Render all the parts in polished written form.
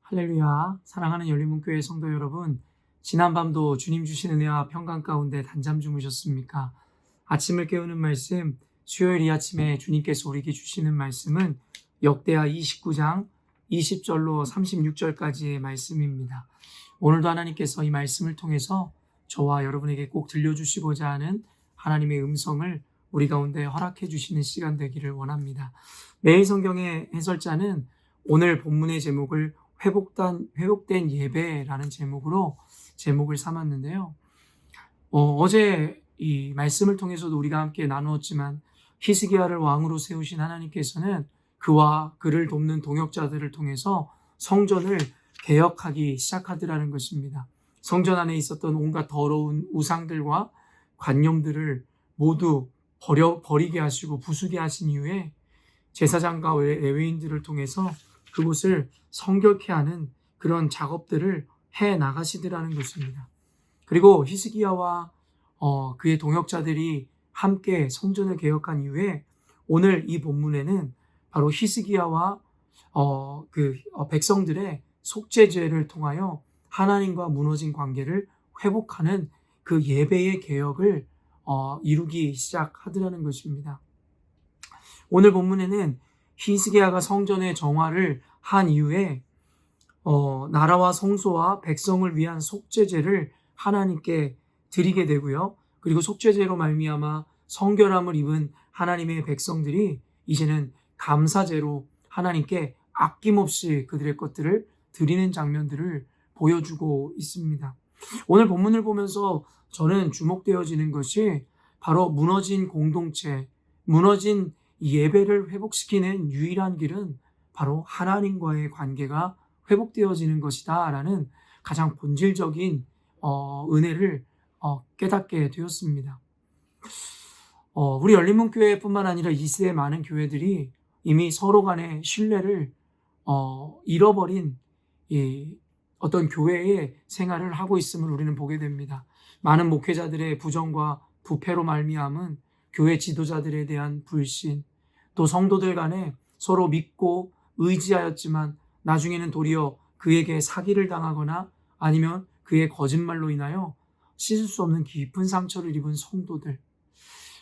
할렐루야. 사랑하는 열린문교회 성도 여러분, 지난밤도 주님 주신 은혜와 평강 가운데 단잠 주무셨습니까? 아침을 깨우는 말씀, 수요일 이 아침에 주님께서 우리에게 주시는 말씀은 역대하 29장 20절로 36절까지의 말씀입니다. 오늘도 하나님께서 이 말씀을 통해서 저와 여러분에게 꼭 들려주시고자 하는 하나님의 음성을 우리 가운데 허락해 주시는 시간 되기를 원합니다. 매일 성경의 해설자는 오늘 본문의 제목을 회복된 예배라는 제목을 삼았는데요. 어제 이 말씀을 통해서도 우리가 함께 나누었지만 히스기야를 왕으로 세우신 하나님께서는 그와 그를 돕는 동역자들을 통해서 성전을 개혁하기 시작하더라는 것입니다. 성전 안에 있었던 온갖 더러운 우상들과 관념들을 모두 버리게 하시고 부수게 하신 이후에 제사장과 레위인들을 통해서 그곳을 성결케 하는 그런 작업들을 해 나가시더라는 것입니다. 그리고 히스기야와 그의 동역자들이 함께 성전을 개혁한 이후에 오늘 이 본문에는 바로 히스기야와 백성들의 속죄제를 통하여 하나님과 무너진 관계를 회복하는 그 예배의 개혁을 이루기 시작하더라는 것입니다. 오늘 본문에는 히스기야가 성전의 정화를 한 이후에 나라와 성소와 백성을 위한 속죄제를 하나님께 드리게 되고요. 그리고 속죄제로 말미암아 성결함을 입은 하나님의 백성들이 이제는 감사제로 하나님께 아낌없이 그들의 것들을 드리는 장면들을 보여주고 있습니다. 오늘 본문을 보면서 저는 주목되어지는 것이 바로 무너진 공동체, 무너진 예배를 회복시키는 유일한 길은 바로 하나님과의 관계가 회복되어지는 것이다 라는 가장 본질적인 은혜를 깨닫게 되었습니다. 우리 열린문교회뿐만 아니라 이 시대의 많은 교회들이 이미 서로 간의 신뢰를 잃어버린 어떤 교회의 생활을 하고 있음을 우리는 보게 됩니다. 많은 목회자들의 부정과 부패로 말미암은 교회 지도자들에 대한 불신, 또 성도들 간에 서로 믿고 의지하였지만 나중에는 도리어 그에게 사기를 당하거나 아니면 그의 거짓말로 인하여 씻을 수 없는 깊은 상처를 입은 성도들.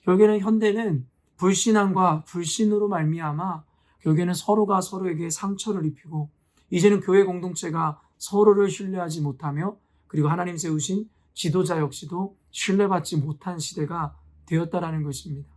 결국에는 현대는 불신앙과 불신으로 말미암아 결국에는 서로가 서로에게 상처를 입히고 이제는 교회 공동체가 서로를 신뢰하지 못하며 그리고 하나님 세우신 지도자 역시도 신뢰받지 못한 시대가 되었다라는 것입니다.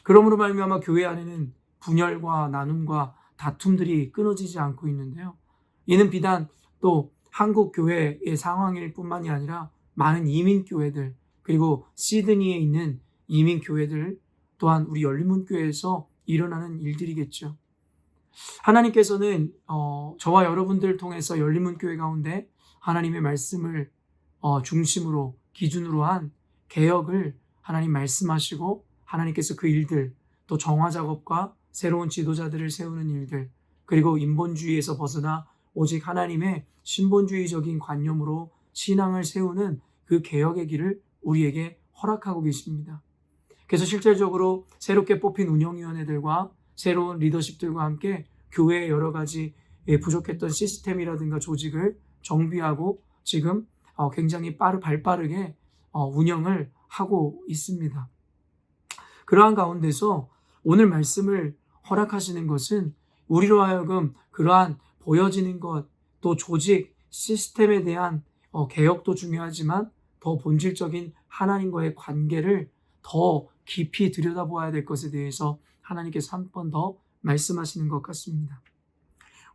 그러므로 말미암아 교회 안에는 분열과 나눔과 다툼들이 끊어지지 않고 있는데요. 이는 비단 또 한국 교회의 상황일 뿐만이 아니라 많은 이민 교회들 그리고 시드니에 있는 이민 교회들 또한 우리 열린문교회에서 일어나는 일들이겠죠. 하나님께서는 저와 여러분들 통해서 열린문교회 가운데 하나님의 말씀을 중심으로 기준으로 한 개혁을 하나님 말씀하시고 하나님께서 그 일들 또 정화 작업과 새로운 지도자들을 세우는 일들 그리고 인본주의에서 벗어나 오직 하나님의 신본주의적인 관념으로 신앙을 세우는 그 개혁의 길을 우리에게 허락하고 계십니다. 그래서 실질적으로 새롭게 뽑힌 운영위원회들과 새로운 리더십들과 함께 교회의 여러 가지 부족했던 시스템이라든가 조직을 정비하고 지금 굉장히 발빠르게 운영을 하고 있습니다. 그러한 가운데서 오늘 말씀을 허락하시는 것은 우리로 하여금 그러한 보여지는 것, 또 조직, 시스템에 대한 개혁도 중요하지만 더 본질적인 하나님과의 관계를 더 깊이 들여다보아야 될 것에 대해서 하나님께서 한 번 더 말씀하시는 것 같습니다.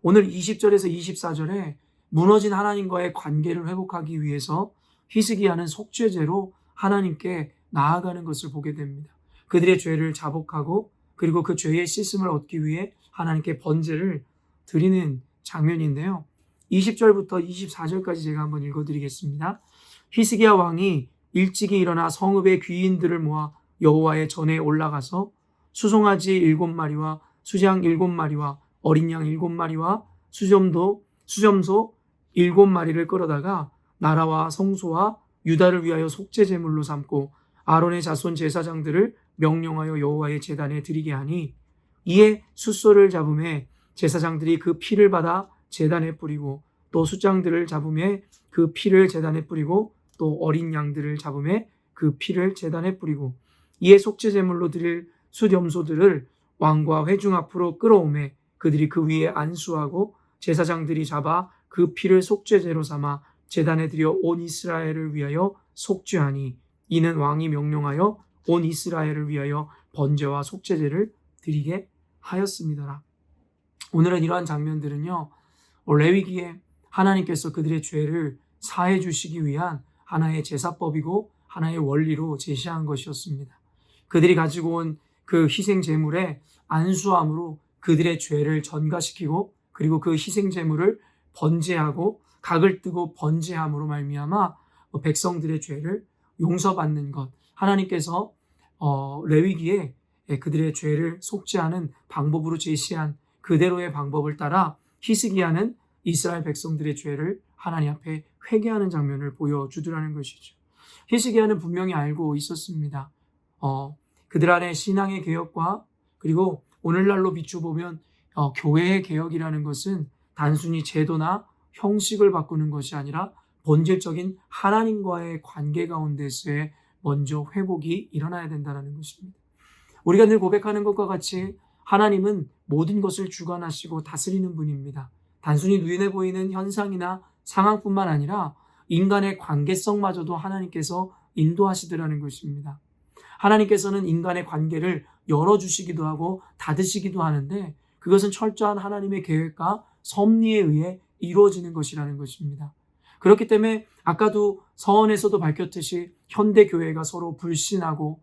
오늘 20절에서 24절에 무너진 하나님과의 관계를 회복하기 위해서 히스기야는 속죄제로 하나님께 나아가는 것을 보게 됩니다. 그들의 죄를 자복하고 그리고 그 죄의 씻음을 얻기 위해 하나님께 번제를 드리는 장면인데요. 20절부터 24절까지 제가 한번 읽어드리겠습니다. 히스기야 왕이 일찍이 일어나 성읍의 귀인들을 모아 여호와의 전에 올라가서 수송아지 7마리와 수장 7마리와 어린 양 7마리와 수점소 7마리를 끌어다가 나라와 성소와 유다를 위하여 속죄 제물로 삼고 아론의 자손 제사장들을 명령하여 여호와의 제단에 드리게 하니 이에 숫소를 잡음에 제사장들이 그 피를 받아 제단에 뿌리고 또 숫장들을 잡음에 그 피를 제단에 뿌리고 또 어린 양들을 잡음에 그 피를 제단에 뿌리고 이에 속죄 제물로 드릴 숫염소들을 왕과 회중 앞으로 끌어오매 그들이 그 위에 안수하고 제사장들이 잡아 그 피를 속죄제로 삼아 제단에 들여 온 이스라엘을 위하여 속죄하니 이는 왕이 명령하여 온 이스라엘을 위하여 번제와 속죄제를 드리게 하였습니다. 오늘은 이러한 장면들은요, 레위기에 하나님께서 그들의 죄를 사해 주시기 위한 하나의 제사법이고 하나의 원리로 제시한 것이었습니다. 그들이 가지고 온 그 희생 제물의 안수함으로 그들의 죄를 전가시키고 그리고 그 희생 제물을 번제하고 각을 뜨고 번제함으로 말미암아 백성들의 죄를 용서받는 것, 하나님께서 레위기에 그들의 죄를 속죄하는 방법으로 제시한 그대로의 방법을 따라 히스기야는 이스라엘 백성들의 죄를 하나님 앞에 회개하는 장면을 보여주더라는 것이죠. 히스기야는 분명히 알고 있었습니다. 그들 안에 신앙의 개혁과 그리고 오늘날로 비추보면 교회의 개혁이라는 것은 단순히 제도나 형식을 바꾸는 것이 아니라 본질적인 하나님과의 관계 가운데서의 먼저 회복이 일어나야 된다는 것입니다. 우리가 늘 고백하는 것과 같이 하나님은 모든 것을 주관하시고 다스리는 분입니다. 단순히 눈에 보이는 현상이나 상황뿐만 아니라 인간의 관계성마저도 하나님께서 인도하시더라는 것입니다. 하나님께서는 인간의 관계를 열어주시기도 하고 닫으시기도 하는데 그것은 철저한 하나님의 계획과 섭리에 의해 이루어지는 것이라는 것입니다. 그렇기 때문에 아까도 서원에서도 밝혔듯이 현대교회가 서로 불신하고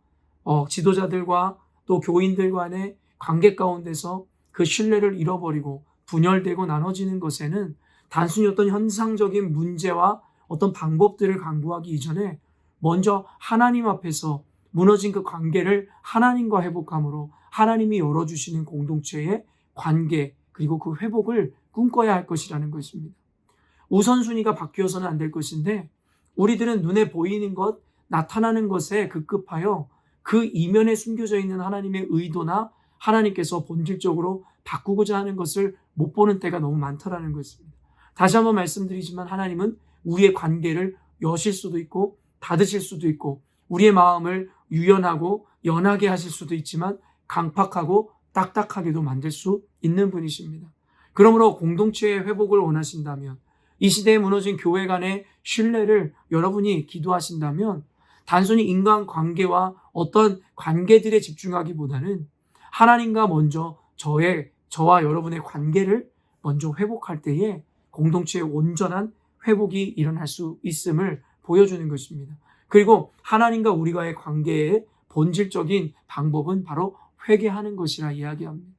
지도자들과 또 교인들 간의 관계 가운데서 그 신뢰를 잃어버리고 분열되고 나눠지는 것에는 단순히 어떤 현상적인 문제와 어떤 방법들을 강구하기 이전에 먼저 하나님 앞에서 무너진 그 관계를 하나님과 회복함으로 하나님이 열어주시는 공동체의 관계 그리고 그 회복을 꿈꿔야 할 것이라는 것입니다. 우선순위가 바뀌어서는 안 될 것인데 우리들은 눈에 보이는 것, 나타나는 것에 급급하여 그 이면에 숨겨져 있는 하나님의 의도나 하나님께서 본질적으로 바꾸고자 하는 것을 못 보는 때가 너무 많다라는 것입니다. 다시 한번 말씀드리지만 하나님은 우리의 관계를 여실 수도 있고 닫으실 수도 있고 우리의 마음을 유연하고 연하게 하실 수도 있지만 강팍하고 딱딱하게도 만들 수 있는 분이십니다. 그러므로 공동체의 회복을 원하신다면 이 시대에 무너진 교회 간의 신뢰를 여러분이 기도하신다면 단순히 인간관계와 어떤 관계들에 집중하기보다는 하나님과 먼저 저와 여러분의 관계를 먼저 회복할 때에 공동체의 온전한 회복이 일어날 수 있음을 보여주는 것입니다. 그리고 하나님과 우리와의 관계의 본질적인 방법은 바로 회개하는 것이라 이야기합니다.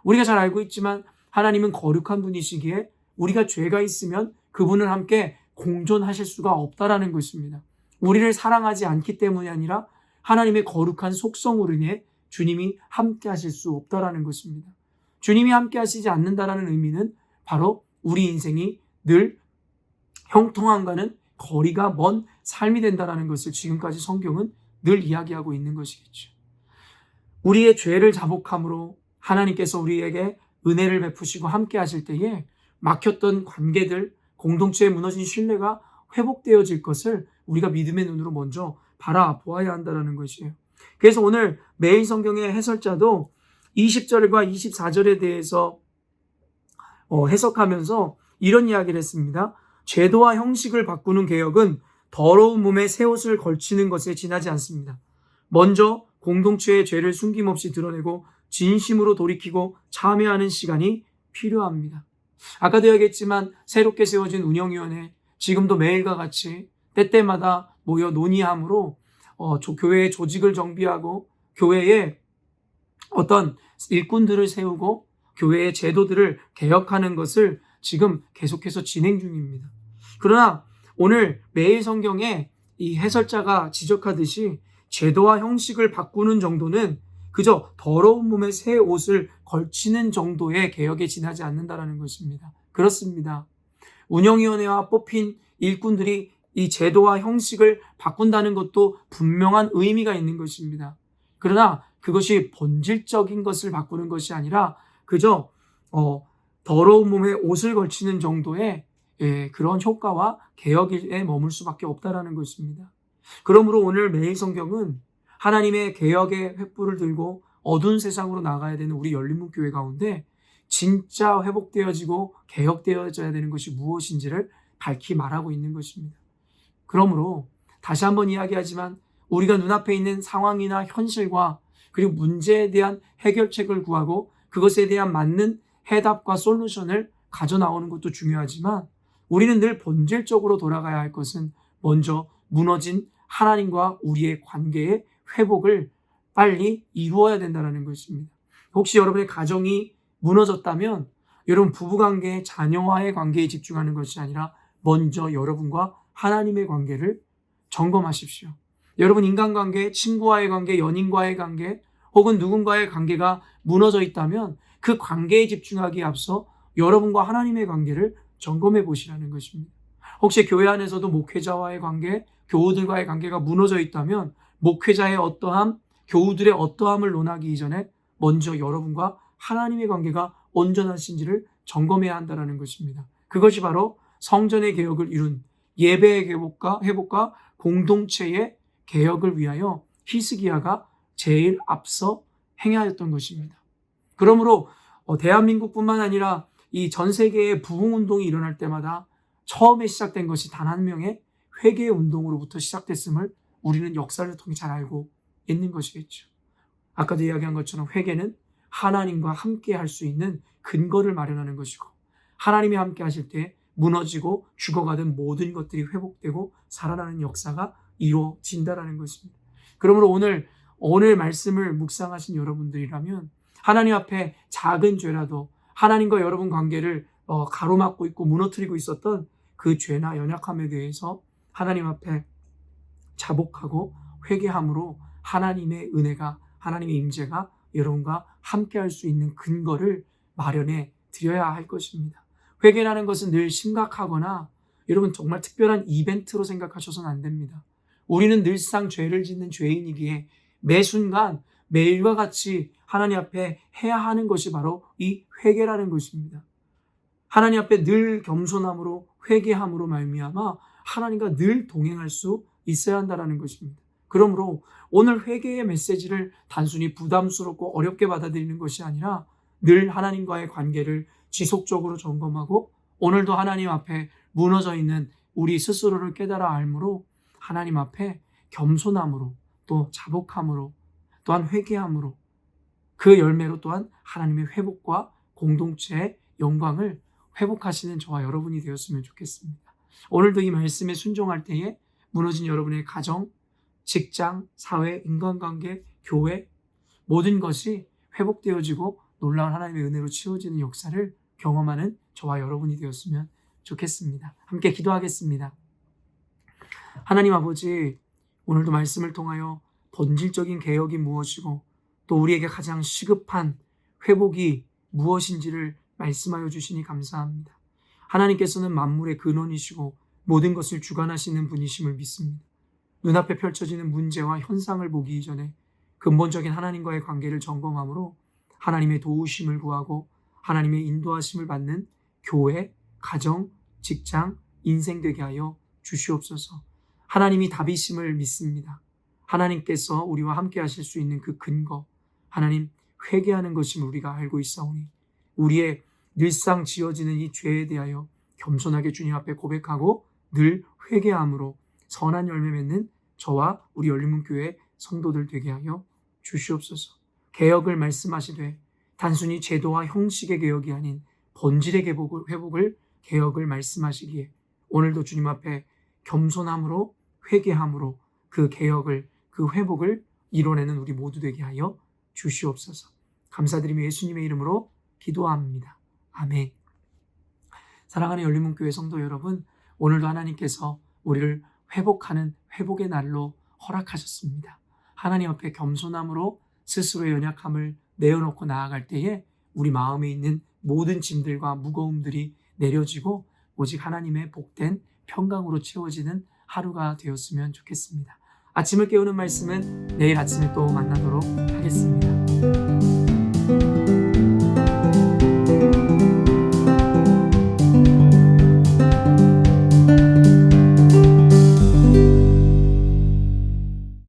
우리가 잘 알고 있지만 하나님은 거룩한 분이시기에 우리가 죄가 있으면 그분을 함께 공존하실 수가 없다라는 것입니다. 우리를 사랑하지 않기 때문이 아니라 하나님의 거룩한 속성으로 인해 주님이 함께 하실 수 없다라는 것입니다. 주님이 함께 하시지 않는다라는 의미는 바로 우리 인생이 늘 형통함과는 거리가 먼 삶이 된다라는 것을 지금까지 성경은 늘 이야기하고 있는 것이겠죠. 우리의 죄를 자복함으로 하나님께서 우리에게 은혜를 베푸시고 함께 하실 때에 막혔던 관계들, 공동체에 무너진 신뢰가 회복되어질 것을 우리가 믿음의 눈으로 먼저 바라보아야 한다는 것이에요. 그래서 오늘 매일 성경의 해설자도 20절과 24절에 대해서 해석하면서 이런 이야기를 했습니다. 제도와 형식을 바꾸는 개혁은 더러운 몸에 새 옷을 걸치는 것에 지나지 않습니다. 먼저 공동체의 죄를 숨김없이 드러내고 진심으로 돌이키고 참여하는 시간이 필요합니다. 아까도 이야기했지만 새롭게 세워진 운영위원회, 지금도 매일과 같이 때때마다 모여 논의함으로 교회의 조직을 정비하고 교회에 어떤 일꾼들을 세우고 교회의 제도들을 개혁하는 것을 지금 계속해서 진행 중입니다. 그러나 오늘 매일 성경에 이 해설자가 지적하듯이 제도와 형식을 바꾸는 정도는 그저 더러운 몸에 새 옷을 걸치는 정도의 개혁에 지나지 않는다는 것입니다. 그렇습니다. 운영위원회와 뽑힌 일꾼들이 이 제도와 형식을 바꾼다는 것도 분명한 의미가 있는 것입니다. 그러나 그것이 본질적인 것을 바꾸는 것이 아니라 그저 더러운 몸에 옷을 걸치는 정도의 그런 효과와 개혁에 머물 수밖에 없다라는 것입니다. 그러므로 오늘 매일 성경은 하나님의 개혁의 횃불을 들고 어두운 세상으로 나가야 되는 우리 열린문교회 가운데 진짜 회복되어지고 개혁되어져야 되는 것이 무엇인지를 밝히 말하고 있는 것입니다. 그러므로 다시 한번 이야기하지만 우리가 눈앞에 있는 상황이나 현실과 그리고 문제에 대한 해결책을 구하고 그것에 대한 맞는 해답과 솔루션을 가져 나오는 것도 중요하지만 우리는 늘 본질적으로 돌아가야 할 것은 먼저 무너진 하나님과 우리의 관계의 회복을 빨리 이루어야 된다는 것입니다. 혹시 여러분의 가정이 무너졌다면 여러분 부부관계, 자녀와의 관계에 집중하는 것이 아니라 먼저 여러분과 하나님의 관계를 점검하십시오. 여러분 인간관계, 친구와의 관계, 연인과의 관계 혹은 누군가의 관계가 무너져 있다면 그 관계에 집중하기에 앞서 여러분과 하나님의 관계를 점검해 보시라는 것입니다. 혹시 교회 안에서도 목회자와의 관계, 교우들과의 관계가 무너져 있다면 목회자의 어떠함, 교우들의 어떠함을 논하기 이전에 먼저 여러분과 하나님의 관계가 온전하신지를 점검해야 한다는 것입니다. 그것이 바로 성전의 개혁을 이룬 예배의 회복과 공동체의 개혁을 위하여 히스기야가 제일 앞서 행하였던 것입니다. 그러므로 대한민국뿐만 아니라 이 전 세계의 부흥운동이 일어날 때마다 처음에 시작된 것이 단 한 명의 회개의 운동으로부터 시작됐음을 우리는 역사를 통해 잘 알고 있는 것이겠죠. 아까도 이야기한 것처럼 회개는 하나님과 함께 할 수 있는 근거를 마련하는 것이고 하나님이 함께 하실 때 무너지고 죽어가던 모든 것들이 회복되고 살아나는 역사가 이루어진다는 것입니다. 그러므로 오늘 말씀을 묵상하신 여러분들이라면 하나님 앞에 작은 죄라도 하나님과 여러분 관계를 가로막고 있고 무너뜨리고 있었던 그 죄나 연약함에 대해서 하나님 앞에 자복하고 회개함으로 하나님의 은혜가, 하나님의 임재가 여러분과 함께 할 수 있는 근거를 마련해 드려야 할 것입니다. 회개라는 것은 늘 심각하거나 여러분 정말 특별한 이벤트로 생각하셔서는 안 됩니다. 우리는 늘상 죄를 짓는 죄인이기에 매 순간 매일과 같이 하나님 앞에 해야 하는 것이 바로 이 회개라는 것입니다. 하나님 앞에 늘 겸손함으로 회개함으로 말미암아 하나님과 늘 동행할 수 있어야 한다는 것입니다. 그러므로 오늘 회개의 메시지를 단순히 부담스럽고 어렵게 받아들이는 것이 아니라 늘 하나님과의 관계를 지속적으로 점검하고 오늘도 하나님 앞에 무너져 있는 우리 스스로를 깨달아 알므로 하나님 앞에 겸손함으로 또 자복함으로 또한 회개함으로 그 열매로 또한 하나님의 회복과 공동체의 영광을 회복하시는 저와 여러분이 되었으면 좋겠습니다. 오늘도 이 말씀에 순종할 때에 무너진 여러분의 가정, 직장, 사회, 인간관계, 교회 모든 것이 회복되어지고 놀라운 하나님의 은혜로 치워지는 역사를 경험하는 저와 여러분이 되었으면 좋겠습니다. 함께 기도하겠습니다. 하나님 아버지, 오늘도 말씀을 통하여 본질적인 개혁이 무엇이고 또 우리에게 가장 시급한 회복이 무엇인지를 말씀하여 주시니 감사합니다. 하나님께서는 만물의 근원이시고 모든 것을 주관하시는 분이심을 믿습니다. 눈앞에 펼쳐지는 문제와 현상을 보기 이전에 근본적인 하나님과의 관계를 점검함으로 하나님의 도우심을 구하고 하나님의 인도하심을 받는 교회, 가정, 직장, 인생 되게 하여 주시옵소서. 하나님이 답이심을 믿습니다. 하나님께서 우리와 함께 하실 수 있는 그 근거, 하나님 회개하는 것임을 우리가 알고 있사오니 우리의 늘상 지어지는 이 죄에 대하여 겸손하게 주님 앞에 고백하고 늘 회개함으로 선한 열매 맺는 저와 우리 열린문교회 성도들 되게 하여 주시옵소서. 개혁을 말씀하시되 단순히 제도와 형식의 개혁이 아닌 본질의 회복을 개혁을 말씀하시기에 오늘도 주님 앞에 겸손함으로 회개함으로 그 개혁을 그 회복을 이뤄내는 우리 모두 되게 하여 주시옵소서. 감사드리며 예수님의 이름으로 기도합니다. 아멘. 사랑하는 열린문교회 성도 여러분, 오늘도 하나님께서 우리를 회복하는 회복의 날로 허락하셨습니다. 하나님 앞에 겸손함으로 스스로의 연약함을 내어놓고 나아갈 때에 우리 마음에 있는 모든 짐들과 무거움들이 내려지고 오직 하나님의 복된 평강으로 채워지는 하루가 되었으면 좋겠습니다. 아침을 깨우는 말씀은 내일 아침에 또 만나도록 하겠습니다.